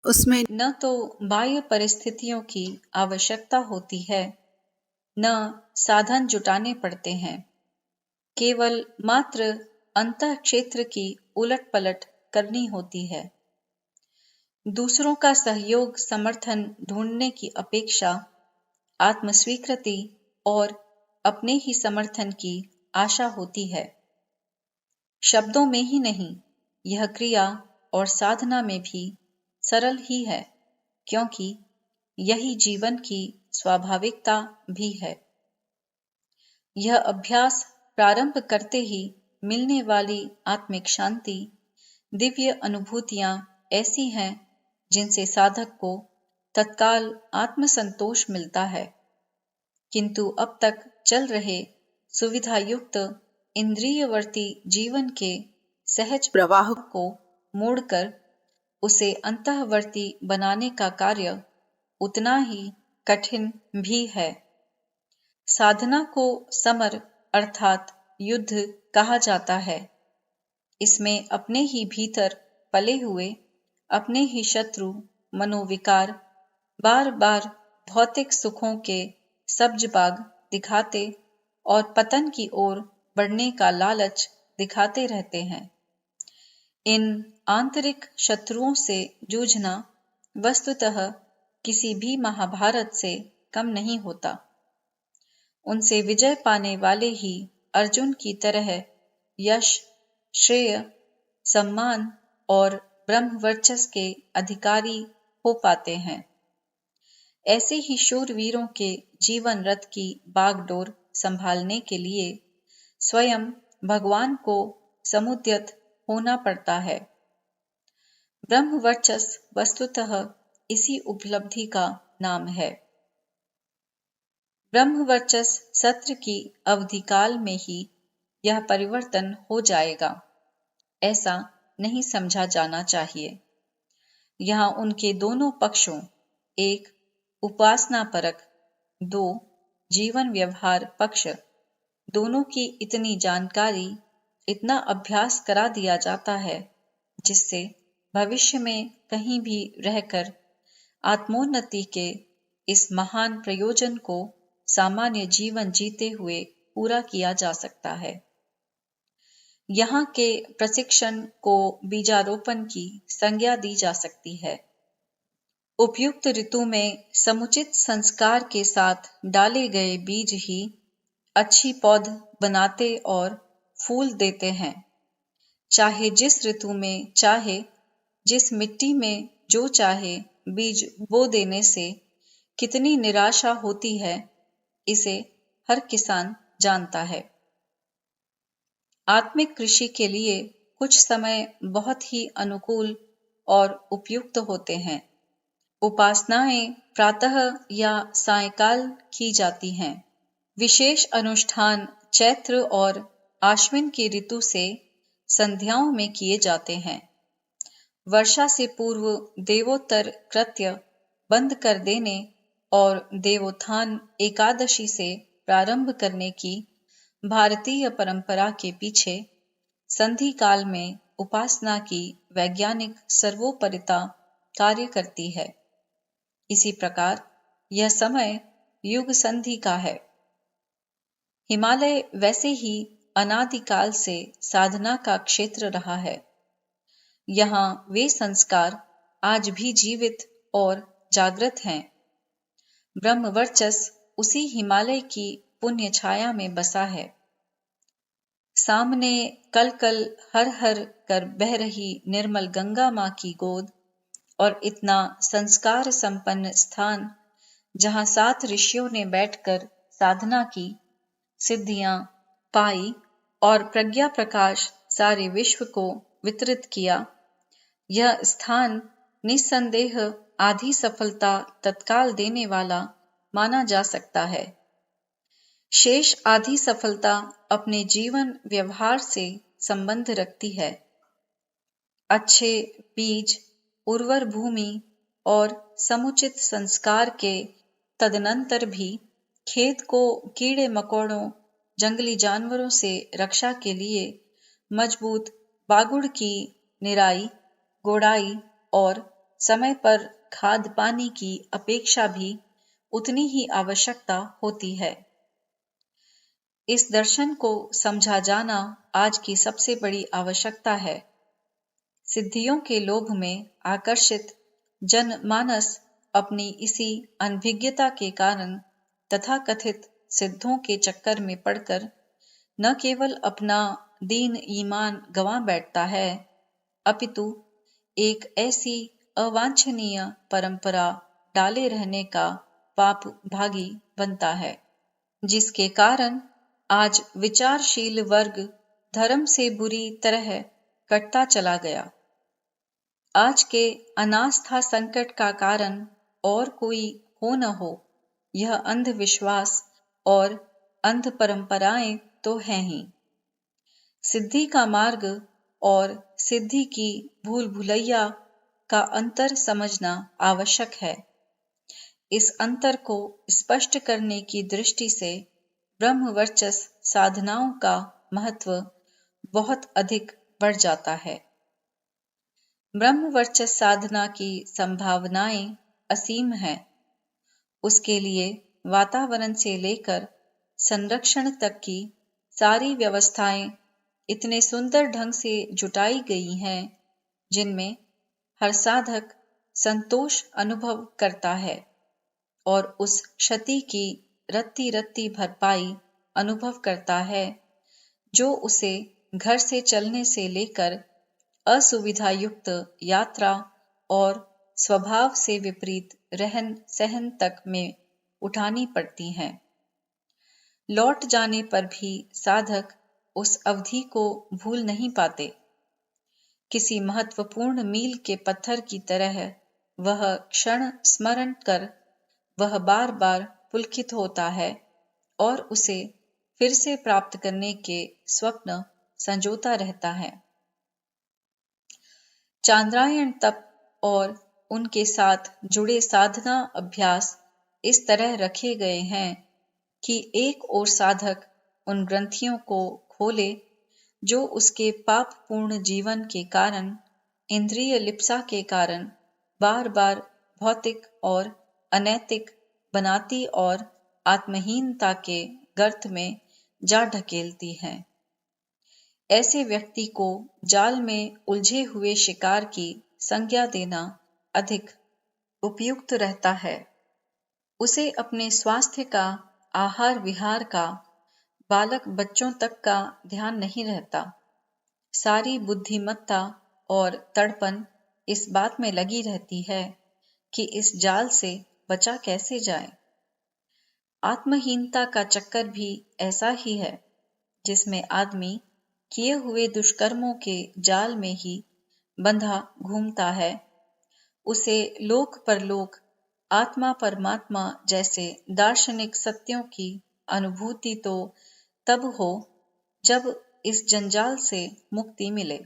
उसमें न तो बाह्य परिस्थितियों की आवश्यकता होती है, न साधन जुटाने पड़ते हैं। केवल मात्र अंतः क्षेत्र की उलट पलट करनी होती है। दूसरों का सहयोग समर्थन ढूंढने की अपेक्षा आत्मस्वीकृति और अपने ही समर्थन की आशा होती है। शब्दों में ही नहीं, यह क्रिया और साधना में भी सरल ही है, क्योंकि यही जीवन की स्वाभाविकता भी है। यह अभ्यास प्रारंभ करते ही मिलने वाली आत्मिक शांति, दिव्य अनुभूतियां ऐसी हैं जिनसे साधक को तत्काल आत्मसंतोष मिलता है, किंतु अब तक चल रहे सुविधायुक्त इंद्रियवर्ती जीवन के सहज प्रवाह को मोड़कर उसे अंतःवर्ती बनाने का कार्य उतना ही कठिन भी है। साधना को समर अर्थात युद्ध कहा जाता है। इसमें अपने ही भीतर पले हुए अपने ही शत्रु मनोविकार बार बार भौतिक सुखों के सब्ज बाग दिखाते और पतन की ओर बढ़ने का लालच दिखाते रहते हैं। इन आंतरिक शत्रुओं से जूझना वस्तुतः किसी भी महाभारत से कम नहीं होता। उनसे विजय पाने वाले ही अर्जुन की तरह यश, श्रेय, सम्मान और ब्रह्म वर्चस्व के अधिकारी हो पाते हैं। ऐसे ही शूरवीरों के जीवन रथ की बागडोर संभालने के लिए स्वयं भगवान को समुद्यत होना पड़ता है। ब्रह्म वर्चस्व वस्तुतः इसी उपलब्धि का नाम है। ब्रह्म वर्चस्व सत्र की अवधि काल में ही यह परिवर्तन हो जाएगा, ऐसा नहीं समझा जाना चाहिए। यहाँ उनके दोनों पक्षों, एक उपासना परक, दो जीवन व्यवहार पक्ष, दोनों की इतनी जानकारी, इतना अभ्यास करा दिया जाता है जिससे भविष्य में कहीं भी रहकर आत्मोन्नति के इस महान प्रयोजन को सामान्य जीवन जीते हुए पूरा किया जा सकता है। यहाँ के प्रशिक्षण को बीजारोपण की संज्ञा दी जा सकती है। उपयुक्त ऋतु में समुचित संस्कार के साथ डाले गए बीज ही अच्छी पौध बनाते और फूल देते हैं। चाहे जिस ऋतु में चाहे जिस मिट्टी में जो चाहे बीज बो देने से कितनी निराशा होती है, इसे हर किसान जानता है। आत्मिक कृषि के लिए कुछ समय बहुत ही अनुकूल और उपयुक्त होते हैं। उपासनाएं प्रातः या सायंकाल की जाती हैं। विशेष अनुष्ठान चैत्र और आश्विन की ऋतु से संध्याओं में किए जाते हैं। वर्षा से पूर्व देवोत्तर कृत्य बंद कर देने और देवोत्थान एकादशी से प्रारंभ करने की भारतीय परंपरा के पीछे संधि काल में उपासना की वैज्ञानिक सर्वोपरिता कार्य करती है। इसी प्रकार यह समय युग संधि का है। हिमालय वैसे ही अनादिकाल से साधना का क्षेत्र रहा है। यहाँ वे संस्कार आज भी जीवित और जागृत हैं। ब्रह्म वर्चस्व उसी हिमालय की पुण्य छाया में बसा है। सामने कल कल हर हर कर बह रही निर्मल गंगा माँ की गोद और इतना संस्कार संपन्न स्थान जहाँ 7 ऋषियों ने बैठकर साधना की, सिद्धियां पाई और प्रज्ञा प्रकाश सारे विश्व को वितरित किया, यह स्थान निस्संदेह आधी सफलता तत्काल देने वाला माना जा सकता है। शेष आधी सफलता अपने जीवन व्यवहार से संबंध रखती है। अच्छे बीज, उर्वर भूमि और समुचित संस्कार के तदनंतर भी खेत को कीड़े मकोड़ों, जंगली जानवरों से रक्षा के लिए मजबूत बागुड़ की निराई, गोड़ाई और समय पर खाद पानी की अपेक्षा भी उतनी ही आवश्यकता होती है। इस दर्शन को समझा जाना आज की सबसे बड़ी आवश्यकता है। सिद्धियों के लोभ में आकर्षित जनमानस अपनी इसी अनभिज्ञता के कारण तथाकथित सिद्धों के चक्कर में पड़कर न केवल अपना दीन ईमान गंवा बैठता है, अपितु एक ऐसी अवांछनीय परंपरा डाले रहने का पाप भागी बनता है, जिसके कारण आज विचारशील वर्ग धर्म से बुरी तरह कटता चला गया। आज के अनास्था संकट का कारण और कोई हो न हो, यह अंधविश्वास और अंध परंपराएं तो हैं ही। सिद्धि का मार्ग और सिद्धि की भूल भुलैया का अंतर समझना आवश्यक है। इस अंतर को स्पष्ट करने की दृष्टि से ब्रह्मवर्चस साधनाओं का महत्व बहुत अधिक बढ़ जाता है। ब्रह्मवर्चस साधना की संभावनाएं असीम हैं। उसके लिए वातावरण से लेकर संरक्षण तक की सारी व्यवस्थाएं इतने सुंदर ढंग से जुटाई गई हैं, जिनमें हर साधक संतोष अनुभव करता है और उस क्षति की रत्ती रत्ती भरपाई अनुभव करता है जो उसे घर से चलने से लेकर असुविधायुक्त यात्रा और स्वभाव से विपरीत रहन सहन तक में उठानी पड़ती हैं। लौट जाने पर भी साधक उस अवधि को भूल नहीं पाते। किसी महत्वपूर्ण मील के पत्थर की तरह वह क्षण स्मरण कर वह बार बार पुलकित होता है और उसे फिर से प्राप्त करने के स्वप्न संजोता रहता है। चांद्रायण तप और उनके साथ जुड़े साधना अभ्यास इस तरह रखे गए हैं कि एक ओर साधक उन ग्रंथियों को खोले जो उसके पाप पूर्ण जीवन के कारण, इंद्रिय लिप्सा के कारण बार बार भौतिक और अनैतिक बनाती और आत्महीनता के गर्त में जा ढकेलती हैं। ऐसे व्यक्ति को जाल में उलझे हुए शिकार की संज्ञा देना अधिक उपयुक्त रहता है। उसे अपने स्वास्थ्य का, आहार विहार का, बालक बच्चों तक का ध्यान नहीं रहता। सारी बुद्धिमत्ता और तड़पन इस बात में लगी रहती है कि इस जाल से बचा कैसे जाए। आत्महीनता का चक्कर भी ऐसा ही है, जिसमें आदमी किए हुए दुष्कर्मों के जाल में ही बंधा घूमता है। उसे लोक परलोक, आत्मा परमात्मा जैसे दार्शनिक सत्यों की अनुभूति तो तब हो जब इस जंजाल से मुक्ति मिले।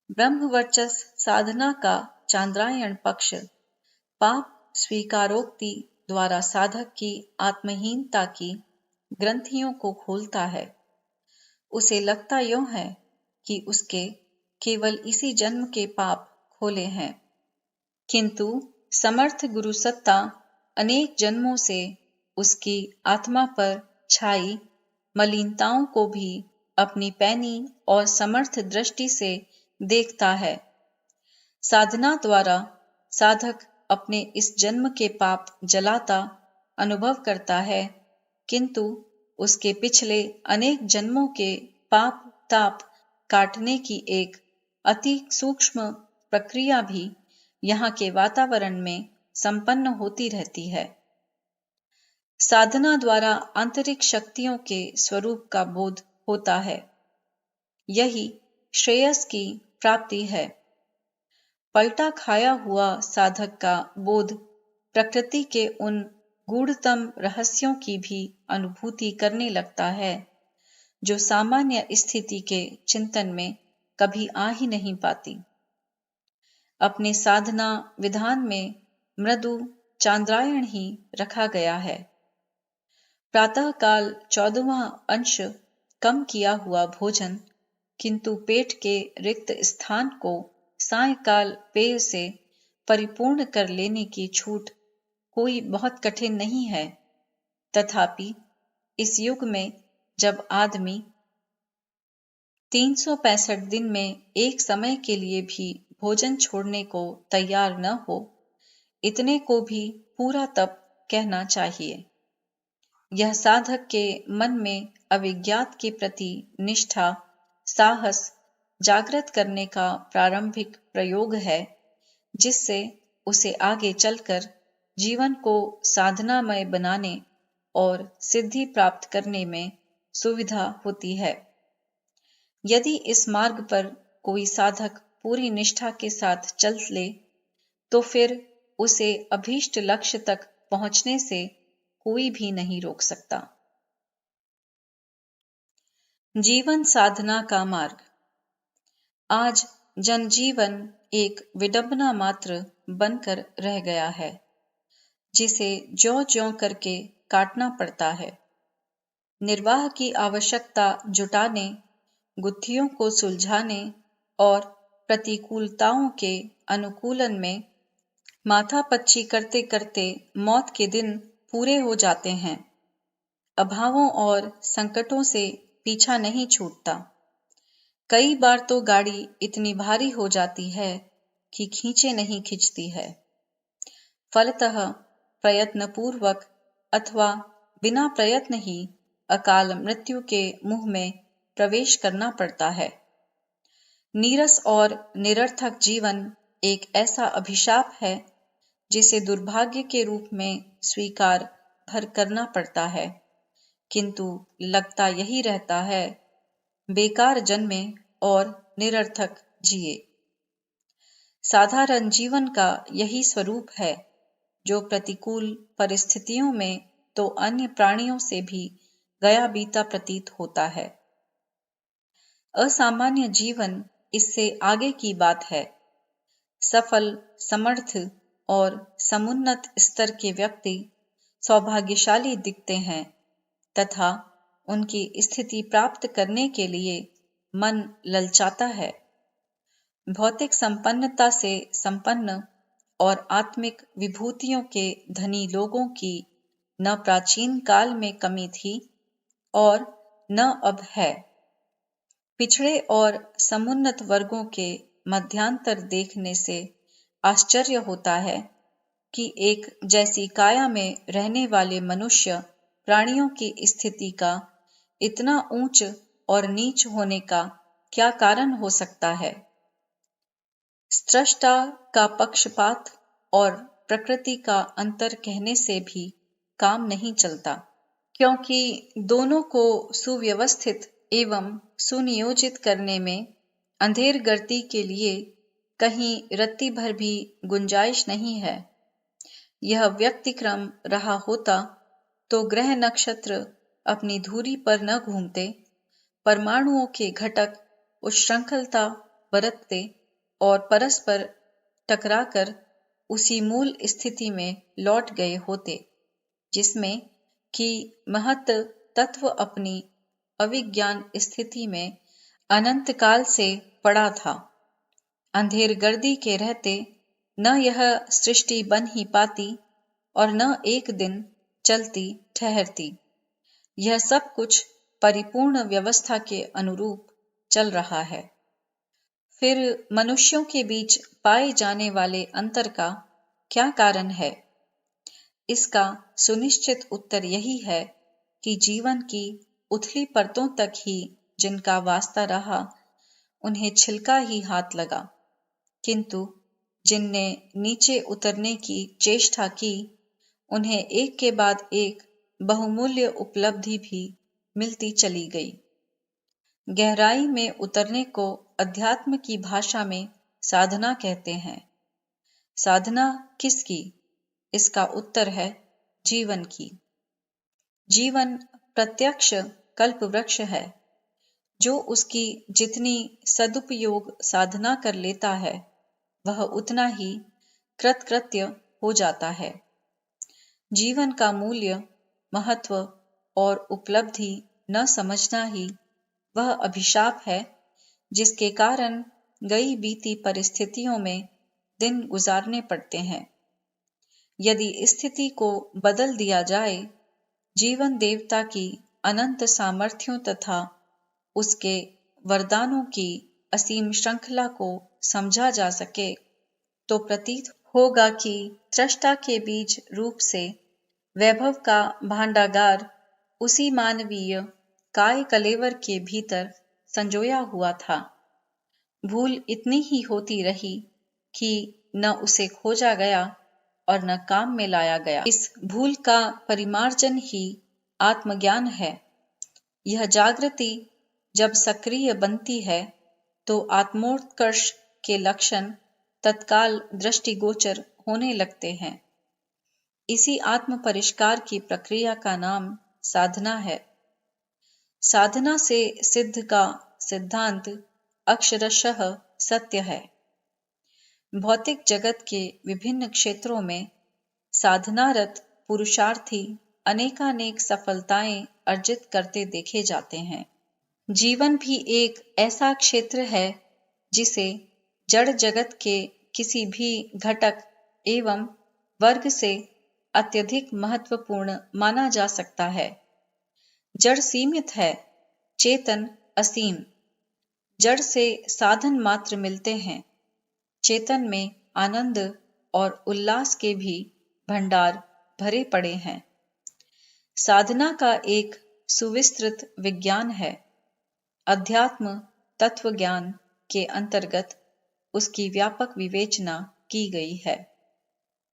ब्रह्मवर्चस साधना का चांद्रायण पक्ष पाप स्वीकारोक्ति द्वारा साधक की आत्महीनता की ग्रंथियों को खोलता है। उसे लगता यूं है कि उसके केवल इसी जन्म के पाप खोले हैं, किंतु समर्थ गुरु सत्ता अनेक जन्मों से उसकी आत्मा पर छाई मलिनताओं को भी अपनी पैनी और समर्थ दृष्टि से देखता है। साधना द्वारा साधक अपने इस जन्म के पाप जलाता अनुभव करता है, किंतु उसके पिछले अनेक जन्मों के पाप ताप काटने की एक अति सूक्ष्म प्रक्रिया भी यहाँ के वातावरण में संपन्न होती रहती है। साधना द्वारा आंतरिक शक्तियों के स्वरूप का बोध होता है। यही श्रेयस की प्राप्ति है। पलटा खाया हुआ साधक का बोध प्रकृति के उन गूढ़तम रहस्यों की भी अनुभूति करने लगता है जो सामान्य स्थिति के चिंतन में कभी आ ही नहीं पाती। अपने साधना विधान में मृदु चांद्रायण ही रखा गया है। प्रातःकाल 14वां अंश कम किया हुआ भोजन, किंतु पेट के रिक्त स्थान को सायंकाल पेय से परिपूर्ण कर लेने की छूट कोई बहुत कठिन नहीं है। तथापि इस युग में जब आदमी 365 दिन में एक समय के लिए भी भोजन छोड़ने को तैयार न हो, इतने को भी पूरा तप कहना चाहिए। यह साधक के मन में अविज्ञात के प्रति निष्ठा, साहस जागृत करने का प्रारंभिक प्रयोग है, जिससे उसे आगे चलकर जीवन को साधनामय बनाने और सिद्धि प्राप्त करने में सुविधा होती है। यदि इस मार्ग पर कोई साधक पूरी निष्ठा के साथ चल ले, तो फिर उसे अभीष्ट लक्ष्य तक पहुंचने से कोई भी नहीं रोक सकता। जीवन साधना का मार्ग। आज जनजीवन एक विडंबना मात्र बनकर रह गया है, जिसे ज्यों-ज्यों करके काटना पड़ता है। निर्वाह की आवश्यकता जुटाने, गुत्थियों को सुलझाने और प्रतिकूलताओं के अनुकूलन में माथापच्ची करते करते मौत के दिन पूरे हो जाते हैं। अभावों और संकटों से पीछा नहीं छूटता। कई बार तो गाड़ी इतनी भारी हो जाती है कि खींचे नहीं खींचती है। फलतः प्रयत्नपूर्वक अथवा बिना प्रयत्न ही अकाल मृत्यु के मुंह में प्रवेश करना पड़ता है। नीरस और निरर्थक जीवन एक ऐसा अभिशाप है जिसे दुर्भाग्य के रूप में स्वीकार भर करना पड़ता है, किंतु लगता यही रहता है, बेकार जन्मे और निरर्थक जिए। साधारण जीवन का यही स्वरूप है, जो प्रतिकूल परिस्थितियों में तो अन्य प्राणियों से भी गया बीता प्रतीत होता है। असामान्य जीवन इससे आगे की बात है। सफल, समर्थ और समुन्नत स्तर के व्यक्ति सौभाग्यशाली दिखते हैं तथा उनकी स्थिति प्राप्त करने के लिए मन ललचाता है। भौतिक संपन्नता से संपन्न और आत्मिक विभूतियों के धनी लोगों की न प्राचीन काल में कमी थी और न अब है। पिछड़े और समुन्नत वर्गों के मध्यांतर देखने से आश्चर्य होता है कि एक जैसी काया में रहने वाले मनुष्य प्राणियों की स्थिति का इतना ऊंच और नीच होने का क्या कारण हो सकता है। स्रष्टा का पक्षपात और प्रकृति का अंतर कहने से भी काम नहीं चलता, क्योंकि दोनों को सुव्यवस्थित एवं सुनियोजित करने में अंधेर गर्ती के लिए कहीं रत्ती भर भी गुंजाइश नहीं है। यह व्यक्तिक्रम रहा होता तो ग्रह नक्षत्र अपनी धुरी पर न घूमते, परमाणुओं के घटक उच्छृंखलता बरतते और परस्पर टकराकर उसी मूल स्थिति में लौट गए होते, जिसमें कि महत तत्व अपनी अविज्ञान स्थिति में अनंत काल से पड़ा था। अंधेर गर्दी के रहते न यह सृष्टि बन ही पाती और न एक दिन चलती ठहरती। यह सब कुछ परिपूर्ण व्यवस्था के अनुरूप चल रहा है। फिर मनुष्यों के बीच पाए जाने वाले अंतर का क्या कारण है? इसका सुनिश्चित उत्तर यही है कि जीवन की उथली परतों तक ही जिनका वास्ता रहा, उन्हें छिलका ही हाथ लगा, किंतु जिनने नीचे उतरने की चेष्टा की, उन्हें एक के बाद एक बहुमूल्य उपलब्धि भी मिलती चली गई। गहराई में उतरने को अध्यात्म की भाषा में साधना कहते हैं। साधना किसकी? इसका उत्तर है जीवन की। जीवन प्रत्यक्ष कल्प वृक्ष है। जो उसकी जितनी सदुपयोग साधना कर लेता है, वह उतना ही कृतकृत्य हो जाता है। जीवन का मूल्य, महत्व और उपलब्धि न समझना ही वह अभिशाप है, जिसके कारण गई बीती परिस्थितियों में दिन गुजारने पड़ते हैं। यदि स्थिति को बदल दिया जाए, जीवन देवता की अनंत सामर्थ्यों तथा उसके वरदानों की असीम श्रृंखला को समझा जा सके, तो प्रतीत होगा कि त्वष्टा के बीज रूप से वैभव का भांडागार उसी मानवीय काय कलेवर के भीतर संजोया हुआ था। भूल इतनी ही होती रही कि न उसे खोजा गया और न काम में लाया गया। इस भूल का परिमार्जन ही आत्मज्ञान है। यह जागृति जब सक्रिय बनती है तो आत्मोत्कर्ष के लक्षण तत्काल दृष्टिगोचर होने लगते हैं। इसी आत्म परिष्कार की प्रक्रिया का नाम साधना है। साधना से सिद्ध का सिद्धांत अक्षरशः सत्य है। भौतिक जगत के विभिन्न क्षेत्रों में साधनारत पुरुषार्थी अनेकानेक सफलताएं अर्जित करते देखे जाते हैं। जीवन भी एक ऐसा क्षेत्र है जिसे जड़ जगत के किसी भी घटक एवं वर्ग से अत्यधिक महत्वपूर्ण माना जा सकता है। जड़ सीमित है, चेतन असीम। जड़ से साधन मात्र मिलते हैं, चेतन में आनंद और उल्लास के भी भंडार भरे पड़े हैं। साधना का एक सुविस्तृत विज्ञान है। अध्यात्म तत्व ज्ञान के अंतर्गत उसकी व्यापक विवेचना की गई है।